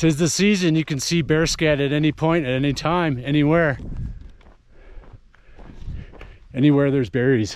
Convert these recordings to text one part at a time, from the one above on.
'Tis the season. You can see bear scat at any point, at any time, anywhere. Anywhere there's berries.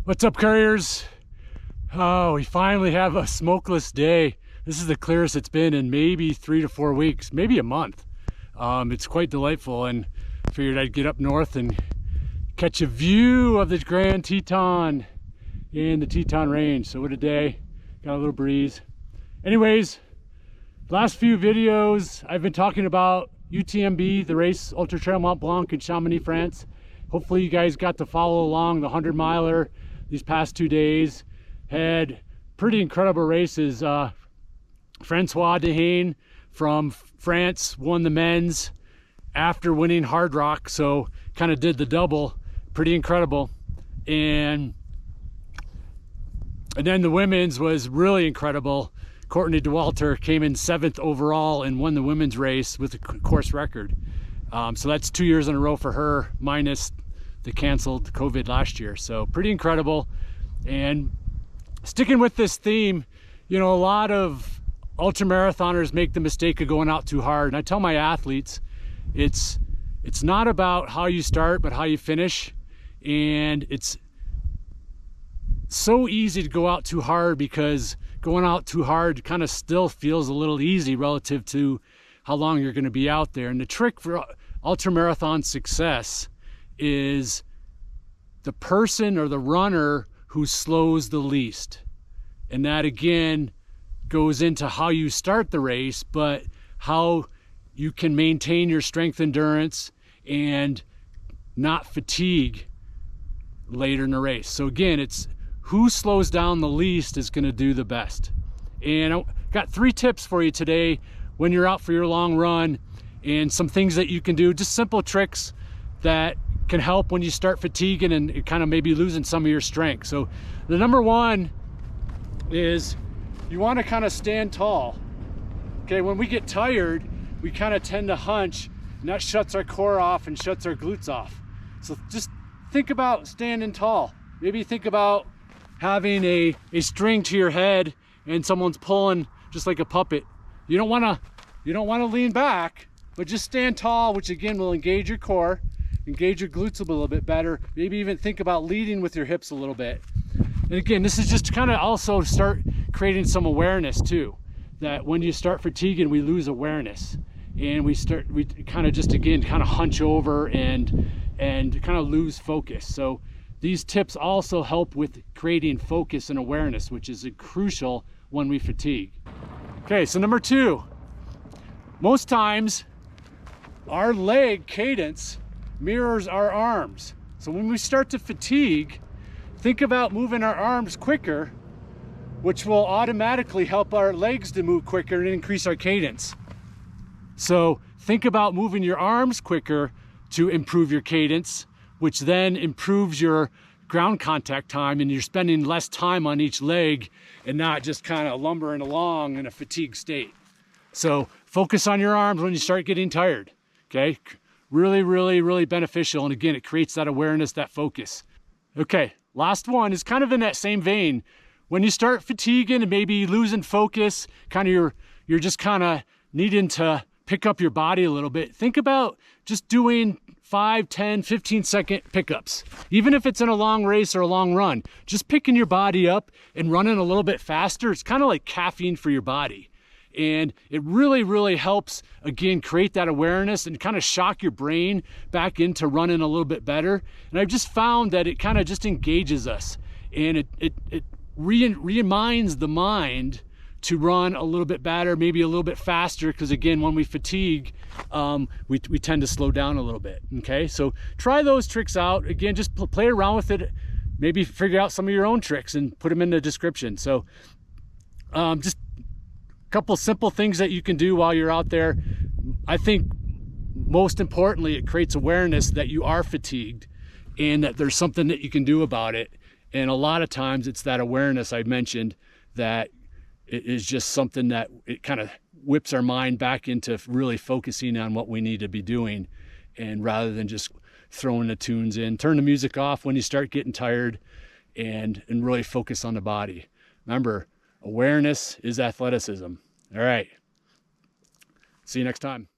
What's up, couriers? Oh, we finally have a smokeless day. This is the clearest it's been in maybe 3 to 4 weeks, maybe a month. It's quite delightful, and figured I'd get up north and catch a view of the Grand Teton in the Teton Range. So what a day. Got a little breeze. Anyways, last few videos I've been talking about UTMB, the race, Ultra Trail Mont Blanc in Chamonix, France. Hopefully you guys got to follow along the 100-miler these past 2 days. Had pretty incredible races. Francois Dehaene from France won the men's after winning Hard Rock, so kind of did the double. Pretty incredible. And then the women's was really incredible. Courtney Dauwalter came in 7th overall and won the women's race with a course record. So that's 2 years in a row for her, minus the canceled COVID last year. So pretty incredible. And sticking with this theme, you know, a lot of ultramarathoners make the mistake of going out too hard. And I tell my athletes, it's not about how you start, but how you finish. And it's so easy to go out too hard, because going out too hard kind of still feels a little easy relative to how long you're going to be out there. And the trick for ultramarathon success is the person or the runner who slows the least. And that again goes into how you start the race, but how you can maintain your strength endurance and not fatigue later in the race. So again, it's who slows down the least is going to do the best. And I got 3 tips for you today when you're out for your long run, and some things that you can do, just simple tricks that can help when you start fatiguing and kind of maybe losing some of your strength. So the number 1 is you want to kind of stand tall. Okay, when we get tired, we kind of tend to hunch, and that shuts our core off and shuts our glutes off. So just think about standing tall. Maybe think about having a string to your head and someone's pulling just like a puppet. You don't want to lean back, but just stand tall, which again will engage your core, engage your glutes a little bit better. Maybe even think about leading with your hips a little bit. And again, this is just to kind of also start creating some awareness too, that when you start fatiguing, we lose awareness, and we kind of just again kind of hunch over and kind of lose focus. So these tips also help with creating focus and awareness, which is crucial when we fatigue. Okay, so number 2, most times our leg cadence mirrors our arms. So when we start to fatigue, think about moving our arms quicker, which will automatically help our legs to move quicker and increase our cadence. So think about moving your arms quicker to improve your cadence, which then improves your ground contact time, and you're spending less time on each leg and not just kind of lumbering along in a fatigued state. So focus on your arms when you start getting tired, okay? Really, really, really beneficial. And again, it creates that awareness, that focus. Okay, last one is kind of in that same vein. When you start fatiguing and maybe losing focus, kind of you're just kind of needing to pick up your body a little bit, think about just doing 5, 10, 15-second pickups. Even if it's in a long race or a long run, just picking your body up and running a little bit faster. It's kind of like caffeine for your body. And it really, really helps, again, create that awareness and kind of shock your brain back into running a little bit better. And I've just found that it kind of just engages us, and it reminds the mind to run a little bit better, maybe a little bit faster, because again, when we fatigue, we tend to slow down a little bit. Okay, so try those tricks out. Again, just play around with it. Maybe figure out some of your own tricks and put them in the description. So just a couple simple things that you can do while you're out there. I think most importantly, it creates awareness that you are fatigued and that there's something that you can do about it. And a lot of times it's that awareness I mentioned that it is just something that it kind of whips our mind back into really focusing on what we need to be doing, and rather than just throwing the tunes in. Turn the music off when you start getting tired, and really focus on the body. Remember, awareness is athleticism. All right. See you next time.